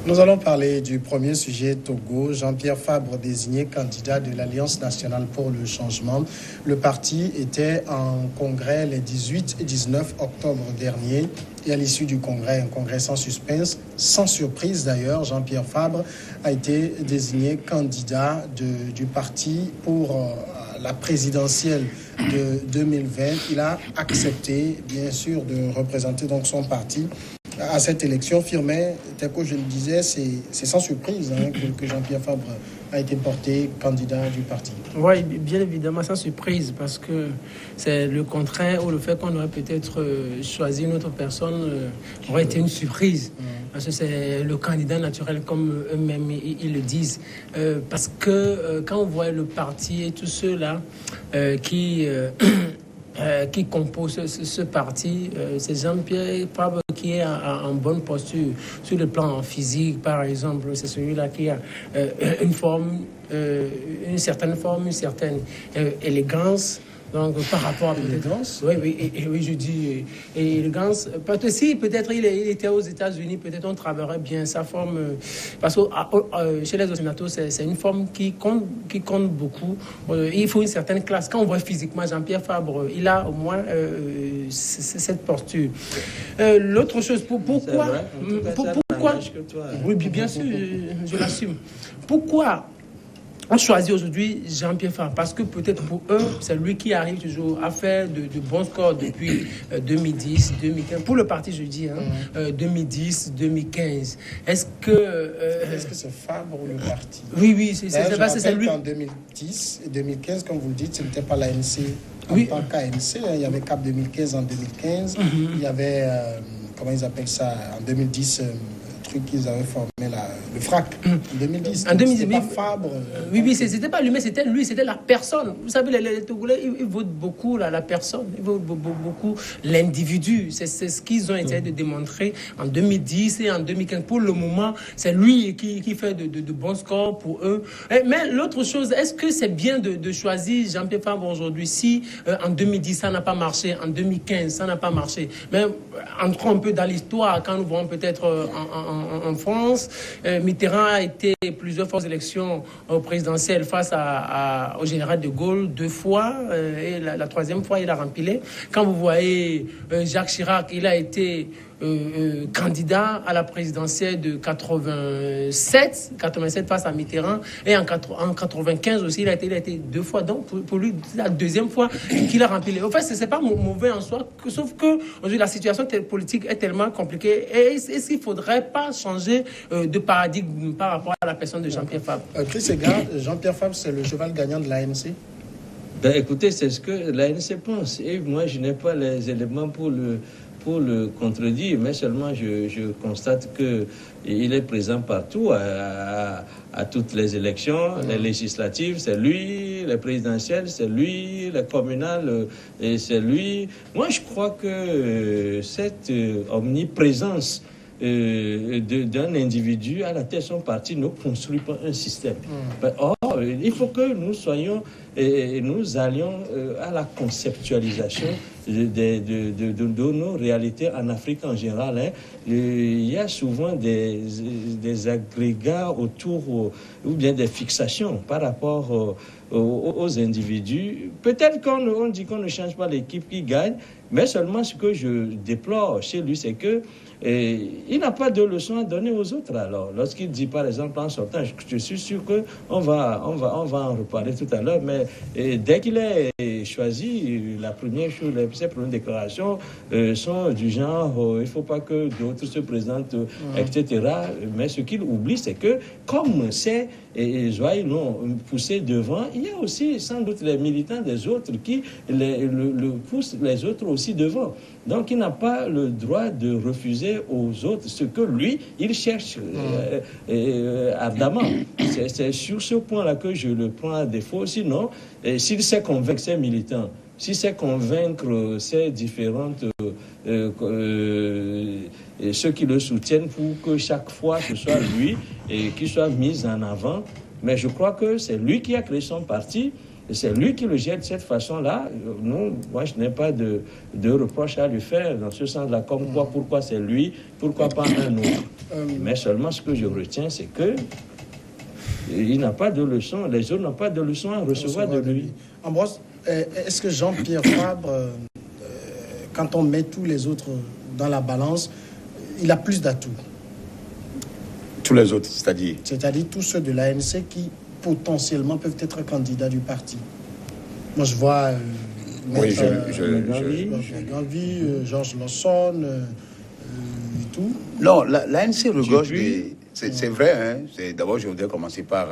Nous allons parler du premier sujet Togo. Jean-Pierre Fabre, désigné candidat de l'Alliance nationale pour le changement. Le parti était en congrès les 18 et 19 octobre dernier. Et à l'issue du congrès, un congrès sans suspense, sans surprise d'ailleurs, Jean-Pierre Fabre a été désigné candidat du parti pour la présidentielle de 2020. Il a accepté, bien sûr, de représenter donc son parti à cette élection. Firmin, tel que je le disais, c'est sans surprise que Jean-Pierre Fabre a été porté candidat du parti. Oui, bien évidemment, sans surprise, parce que c'est le contraire ou le fait qu'on aurait peut-être choisi une autre personne aurait été une surprise. Parce que c'est le candidat naturel, comme eux-mêmes ils le disent. Parce que quand on voit le parti et tous ceux-là qui composent ce parti, c'est Jean-Pierre Fabre qui est en bonne posture sur le plan physique, par exemple. C'est celui-là qui a une certaine élégance. Donc, par rapport à l'élégance, oui, je dis élégance. Parce que si peut-être il était aux États-Unis, peut-être on travaillerait bien sa forme. Parce que chez les Occidentaux, c'est une forme qui compte beaucoup. Il faut une certaine classe. Quand on voit physiquement Jean-Pierre Fabre, il a au moins cette posture. L'autre chose, pourquoi oui, bien sûr, je l'assume. Pourquoi on choisit aujourd'hui Jean-Pierre Fabre? Parce que peut-être pour eux, c'est lui qui arrive toujours à faire de bons scores depuis 2010, 2015. Pour le parti, je dis, 2010, 2015. Est-ce que c'est Fabre ou le parti? Oui, c'est lui. En 2010 et 2015, comme vous le dites, ce n'était pas l'ANC en tant qu'ANC. Il y avait CAP 2015 en 2015. Il y avait, comment ils appellent ça, en 2010... qu'ils avaient formé le FRAC en 2010. En 2010, pas Fabre. Oui, c'était pas lui, mais c'était lui, c'était la personne. Vous savez, les Togolais, ils votent beaucoup la personne, ils votent beaucoup l'individu. C'est ce qu'ils ont essayé de démontrer en 2010 et en 2015. Pour le moment, c'est lui qui fait de bons scores pour eux. Mais l'autre chose, est-ce que c'est bien de choisir Jean-Pierre Fabre aujourd'hui si en 2010, ça n'a pas marché, en 2015, ça n'a pas marché? Mais entrons un peu dans l'histoire, quand nous voyons peut-être en France, Mitterrand a été plusieurs fois aux élections présidentielles face au général de Gaulle 2 fois, et la troisième fois il a rempilé. Quand vous voyez Jacques Chirac, il a été candidat à la présidentielle de 87 face à Mitterrand, et en 95 aussi il a été 2 fois. Donc pour lui, c'est la deuxième fois qu'il a rempli. En fait, c'est pas mauvais en soi, sauf que aujourd'hui la situation politique est tellement compliquée. Et est-ce qu'il faudrait pas changer de paradigme par rapport à la personne de Jean-Pierre Fabre? Chris Ega, Jean-Pierre Fabre, c'est le cheval gagnant de l'ANC? Écoutez, c'est ce que l'ANC pense. Et moi, je n'ai pas les éléments pour le contredire, mais seulement je constate qu'il est présent partout, à toutes les élections, les législatives, c'est lui, les présidentielles, c'est lui, les communales, c'est lui. Moi, je crois que cette omniprésence d'un individu à la tête de son parti ne construit pas un système. Or, il faut que nous allions à la conceptualisation de nos réalités en Afrique en général. Il y a souvent des agrégats autour ou bien des fixations par rapport aux individus. Peut-être qu'on dit qu'on ne change pas l'équipe qui gagne, mais seulement ce que je déplore chez lui, c'est que il n'a pas de leçon à donner aux autres. Alors, lorsqu'il dit, par exemple, en sortant, je suis sûr qu'on va en reparler tout à l'heure, mais dès qu'il est choisi, la première chose, ses premières déclarations sont du genre il ne faut pas que d'autres se présentent, etc. Mais ce qu'il oublie, c'est que comme c'est Joailles l'ont poussé devant, il y a aussi sans doute les militants des autres qui le poussent les autres aussi devant. Donc il n'a pas le droit de refuser aux autres ce que lui, il cherche ardemment. C'est sur ce point-là que je le prends à défaut. Sinon, s'il sait convaincre ses militants, s'il sait convaincre ces différentes ceux qui le soutiennent pour que chaque fois ce soit lui et qu'il soit mis en avant, mais je crois que c'est lui qui a créé son parti. c'est lui qui le gère de cette façon-là. Non, moi, je n'ai pas de reproche à lui faire dans ce sens-là. Comme quoi, pourquoi c'est lui, pourquoi pas un autre. Mais seulement ce que je retiens, c'est que il n'a pas de leçon, les autres n'ont pas de leçon à recevoir de lui. Ambroise, est-ce que Jean-Pierre Fabre, quand on met tous les autres dans la balance, il a plus d'atouts? Tous les autres, c'est-à-dire? C'est-à-dire tous ceux de l'ANC qui potentiellement peuvent être candidats du parti. Moi, je vois oui, Ganvi, Georges Lawson et tout. Non, l'ANC regorge des... C'est vrai, hein. D'abord, je voudrais commencer par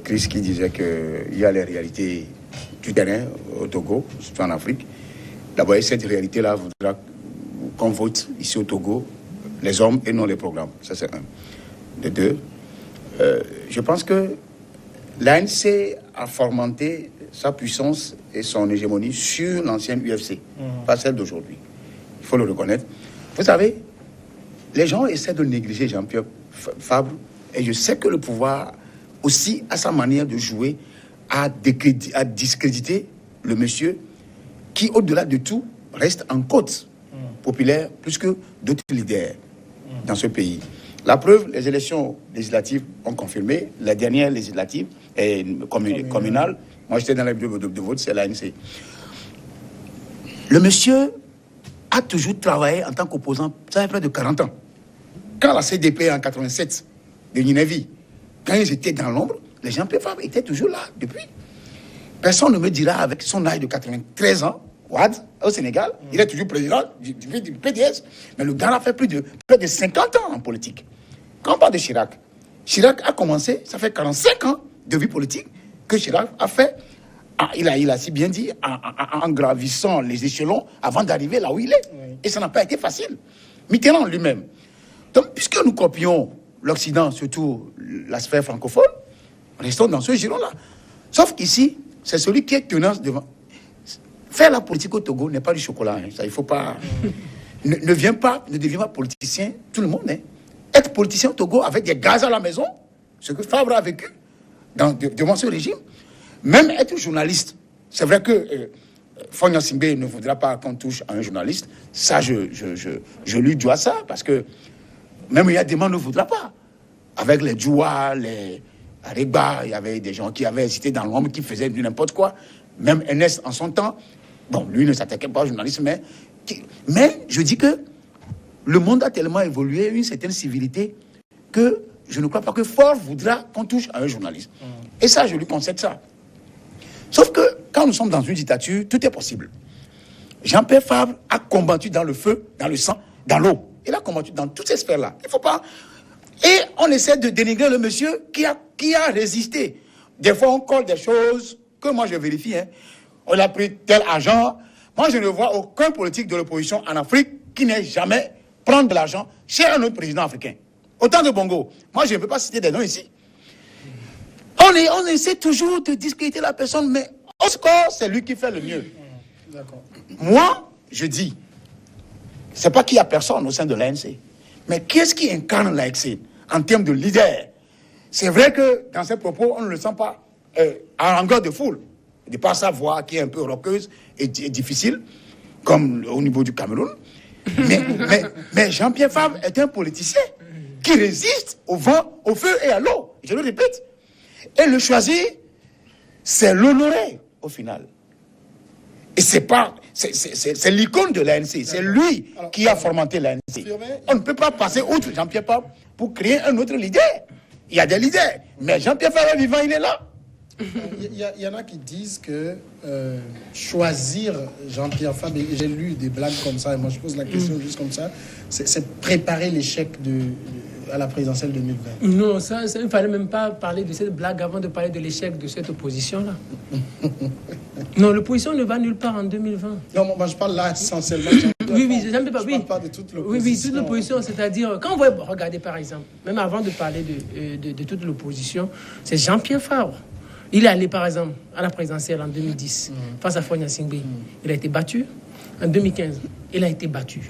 Chris qui disait qu'il y a les réalités du terrain au Togo, surtout en Afrique. D'abord, cette réalité-là voudra qu'on vote ici au Togo les hommes et non les programmes. Ça, c'est un. De deux, je pense que l'ANC a fomenté sa puissance et son hégémonie sur l'ancienne UFC, pas celle d'aujourd'hui. Il faut le reconnaître. Vous savez, les gens essaient de négliger Jean-Pierre Fabre, et je sais que le pouvoir aussi a sa manière de jouer à discréditer le monsieur qui, au-delà de tout, reste en côte populaire plus que d'autres leaders dans ce pays. La preuve, les élections législatives ont confirmé, la dernière législative et communale, moi j'étais dans les bureaux de vote, c'est l'ANC. Le monsieur a toujours travaillé en tant qu'opposant, ça fait près de 40 ans. Quand la CDP en 87 de Ninévi, quand ils étaient dans l'ombre, les Jean-Pierre Fabre étaient toujours là depuis. Personne ne me dira avec son âge de 93 ans, Ouad, au Sénégal, il est toujours président du PDS. Mais le gars a fait plus de 50 ans en politique. Quand on parle de Chirac, Chirac a commencé, ça fait 45 ans de vie politique que Chirac a fait, il a si bien dit, en gravissant les échelons avant d'arriver là où il est. Oui. Et ça n'a pas été facile. Mitterrand lui-même. Donc, puisque nous copions l'Occident, surtout la sphère francophone, restons dans ce giron-là. Sauf qu'ici, c'est celui qui est tenace devant. Faire la politique au Togo n'est pas du chocolat. Hein. Ça, il faut pas. Ne deviens pas politicien, tout le monde. Hein. Être politicien au Togo avec des gaz à la maison, ce que Fabre a vécu devant ce régime. Même être journaliste. C'est vrai que Fogna Singbe ne voudra pas qu'on touche à un journaliste. Ça, je lui dois ça, parce que même il y a des gens qui ne voudra pas. Avec les Djoua, les Arigba, il y avait des gens qui avaient hésité dans l'ombre, qui faisaient du n'importe quoi. Même Ernest, en son temps, bon, lui ne s'attaquait pas au journalisme, mais je dis que le monde a tellement évolué, une certaine civilité, que je ne crois pas que Faure voudra qu'on touche à un journaliste. Et ça, je lui concède ça. Sauf que quand nous sommes dans une dictature, tout est possible. Jean-Pierre Fabre a combattu dans le feu, dans le sang, dans l'eau. Il a combattu dans toutes ces sphères-là. Il ne faut pas... Et on essaie de dénigrer le monsieur qui a résisté. Des fois, on colle des choses que moi, je vérifie. Hein. On a pris tel agent. Moi, je ne vois aucun politique de l'opposition en Afrique qui n'ait jamais prendre de l'argent chez un autre président africain. Autant de Bongo. Moi, je ne peux pas citer des noms ici. On essaie toujours de discréditer la personne, mais au score, c'est lui qui fait le mieux. D'accord. Moi, je dis, c'est pas qu'il n'y a personne au sein de l'ANC, mais qu'est-ce qui incarne l'ANC en termes de leader? C'est vrai que dans ses propos, on ne le sent pas en longueur de foule, de par sa voix qui est un peu roqueuse et difficile, comme au niveau du Cameroun. Mais Jean-Pierre Fabre est un politicien qui résiste au vent, au feu et à l'eau. Je le répète. Et le choisir, c'est l'honorer au final. Et c'est l'icône de l'ANC. C'est lui qui a fomenté l'ANC. On ne peut pas passer outre Jean-Pierre Fabre pour créer un autre leader. Il y a des leaders, mais Jean-Pierre Fabre vivant, il est là. Il y en a qui disent que choisir Jean-Pierre Fabre, et j'ai lu des blagues comme ça, et moi je pose la question juste comme ça, c'est préparer l'échec à la présidentielle 2020. Non, ça, il ne fallait même pas parler de cette blague avant de parler de l'échec de cette opposition-là. Non, l'opposition ne va nulle part en 2020. Non, moi je parle là essentiellement. Oui, je ne parle pas de toute l'opposition. Oui, toute l'opposition, c'est-à-dire, quand on va regarder par exemple, même avant de parler de toute l'opposition, c'est Jean-Pierre Fabre. Il est allé, par exemple, à la présidentielle en 2010, face à Fogna Singbe. Il a été battu. En 2015, il a été battu.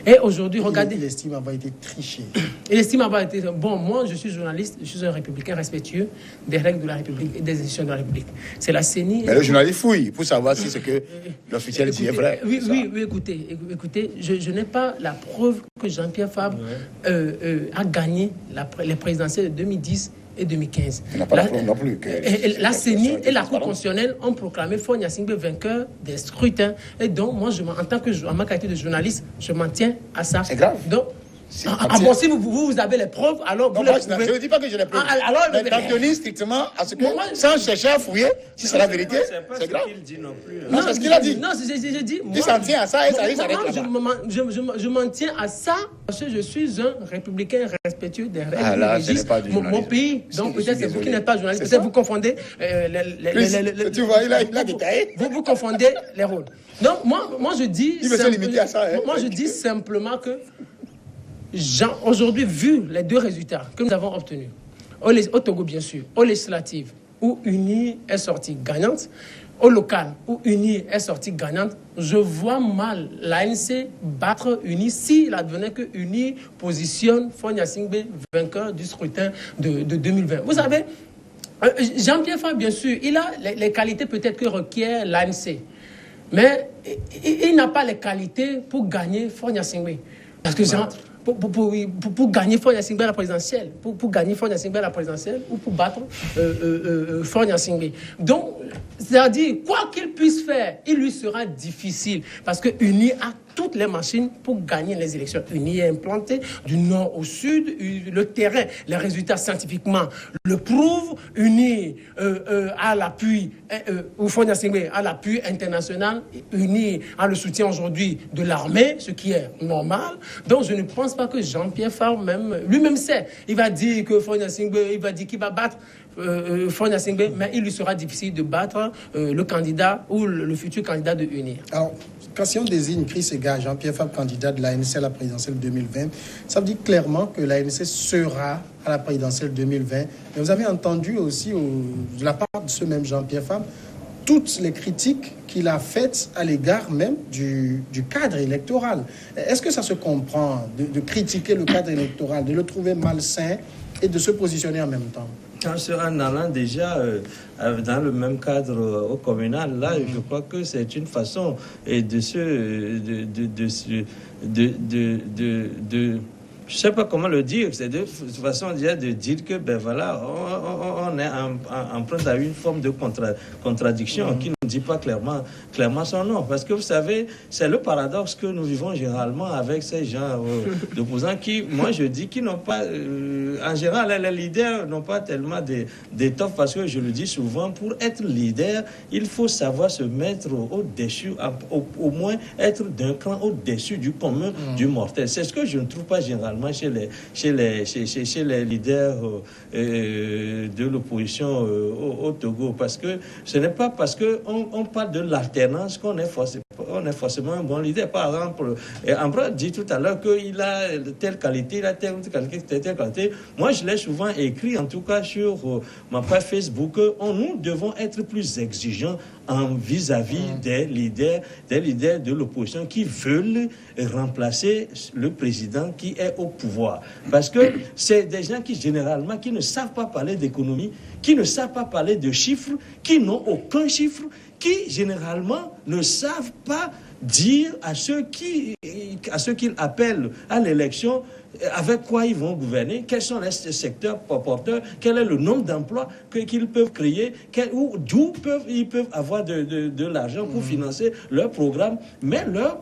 Et aujourd'hui, regardez. Il estime avoir été triché. Il estime avoir été... Bon, moi, je suis journaliste, je suis un républicain respectueux des règles de la République et des institutions de la République. C'est la CENI... Mais le journaliste fouille pour savoir si ce que l'officiel dit est vrai. Oui, écoutez, je n'ai pas la preuve que Jean-Pierre Fabre a gagné les présidentielles de 2010 et 2015. Il n'a pas la preuve non plus. La CENI et la Cour constitutionnelle ont proclamé Faure Gnassingbé vainqueur des scrutins. Et donc, moi, en ma qualité de journaliste, je m'en tiens à ça. C'est grave. Donc, si vous avez les preuves, alors non, vous je ne dis pas que j'ai les preuves. Mais t'en tenir strictement à ce que, sans chercher à fouiller, si c'est la vérité, c'est grave. Non, c'est ce qu'il a dit. Non, j'ai dit. Il s'en tient à ça et ça arrive à je m'en tiens à ça parce que je suis un républicain respectueux des règles. Ah là, ce n'est pas du mon pays. Donc peut-être c'est vous qui n'êtes pas journaliste. Peut-être vous confondez. Tu vois, il a détaillé. Vous confondez les rôles. Donc moi je dis. Il veut se limiter à ça. Moi je dis simplement que aujourd'hui, vu les deux résultats que nous avons obtenus, au Togo bien sûr, aux législatives, où UNI est sortie gagnante, au local, où UNI est sortie gagnante, je vois mal l'ANC battre UNI s'il advenait que UNI positionne Faure Gnassingbé vainqueur du scrutin de 2020. Vous savez, Jean-Pierre Fabre, bien sûr, il a les qualités peut-être que requiert l'ANC, mais il n'a pas les qualités pour gagner Faure Gnassingbé. Parce que pour gagner Faure Gnassingbé à la présidentielle, pour gagner Faure Gnassingbé à la présidentielle ou pour battre Faure Gnassingbé. Donc, c'est-à-dire, quoi qu'il puisse faire, il lui sera difficile parce que UNI a toutes les machines pour gagner les élections. UNI est implanté du nord au sud, le terrain, les résultats scientifiquement le prouvent. UNI a l'appui, ou Faure Gnassingbé a l'appui international. UNI a le soutien aujourd'hui de l'armée, ce qui est normal. Donc je ne pense pas que Jean-Pierre Fabre lui-même sait. Il va dire que Faure Gnassingbé, il va dire qu'il va battre Faure Gnassingbé, mais il lui sera difficile de battre le candidat ou le futur candidat de UNI. Alors, quand si on désigne Chris Ega, Jean-Pierre Fabre, candidat de l'ANC à la présidentielle 2020, ça veut dire clairement que l'ANC sera à la présidentielle 2020. Mais vous avez entendu aussi de la part de ce même Jean-Pierre Fabre toutes les critiques qu'il a faites à l'égard même du cadre électoral. Est-ce que ça se comprend de critiquer le cadre électoral, de le trouver malsain et de se positionner en même temps? En allant déjà dans le même cadre au communal, là, je crois que c'est une façon de je ne sais pas comment le dire, c'est de façon déjà de dire que, ben voilà, on est empreint à une forme de contradiction qui ne dit pas clairement son nom. Parce que vous savez, c'est le paradoxe que nous vivons généralement avec ces gens d'opposants qui, moi je dis, qui n'ont pas, en général, les leaders n'ont pas tellement d'étoffe parce que je le dis souvent, pour être leader, il faut savoir se mettre au-dessus, au moins être d'un cran au-dessus du commun du mortel. C'est ce que je ne trouve pas généralement chez les leaders de l'opposition au Togo, parce que ce n'est pas parce qu'on parle de l'alternance qu'on est forcément un bon leader. Par exemple, Ambra dit tout à l'heure qu'il a telle qualité, il a telle qualité. Moi, je l'ai souvent écrit, en tout cas sur ma page Facebook, nous devons être plus exigeants vis-à-vis des leaders de l'opposition qui veulent remplacer le président qui est au pouvoir. Parce que c'est des gens qui, généralement, qui ne savent pas parler d'économie, qui ne savent pas parler de chiffres, qui n'ont aucun chiffre, qui, généralement, ne savent pas dire à ceux qu'ils appellent à l'élection avec quoi ils vont gouverner, quels sont les secteurs porteurs, quel est le nombre d'emplois qu'ils peuvent créer, d'où ils peuvent avoir de l'argent pour financer leur programme, mais leur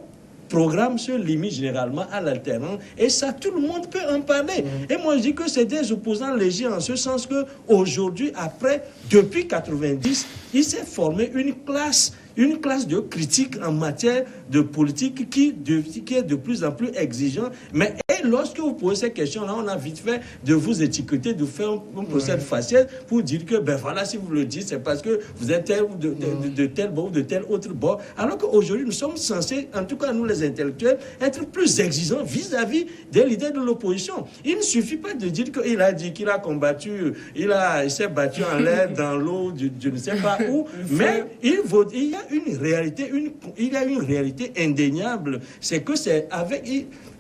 programme se limite généralement à l'alternance et ça, tout le monde peut en parler. Et moi, je dis que c'est des opposants légers en ce sens que aujourd'hui, depuis 90, il s'est formé une classe de critique en matière de politique qui est de plus en plus exigeant. Mais lorsque vous posez ces questions-là, on a vite fait de vous étiqueter, de faire un procès facial pour dire que, ben voilà, si vous le dites, c'est parce que vous êtes tel ou de tel bord ou de tel autre bord. Alors qu'aujourd'hui, nous sommes censés, en tout cas nous les intellectuels, être plus exigeants vis-à-vis des leaders de l'opposition. Il ne suffit pas de dire qu'il a dit qu'il a combattu, il s'est battu en l'air, dans l'eau, je ne sais pas où, mais il y a une réalité indéniable, c'est que c'est avec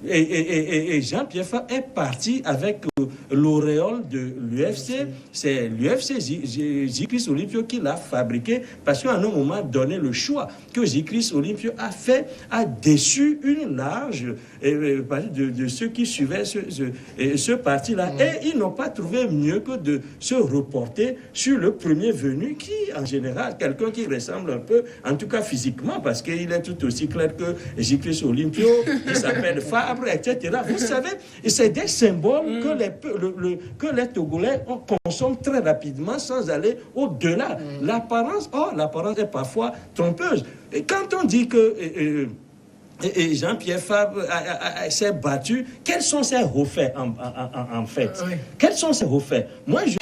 Et Jean-Pierre Fabre est parti avec l'auréole de l'UFC. C'est l'UFC Zikris Olympio qui l'a fabriqué parce qu'à un moment donné, le choix que Zikris Olympio a fait a déçu une large partie de ceux qui suivaient ce parti-là. Et ils n'ont pas trouvé mieux que de se reporter sur le premier venu qui, en général, quelqu'un qui ressemble un peu, en tout cas physiquement, parce qu'il est tout aussi clair que Zikris Olympio, il s'appelle Fabre, etc. Vous savez, c'est des symboles que les Togolais consomment très rapidement sans aller au-delà. L'apparence est parfois trompeuse. Et quand on dit que Jean-Pierre Fabre s'est battu, quels sont ses refaits en fait? Quels sont ses refaits? Moi, je...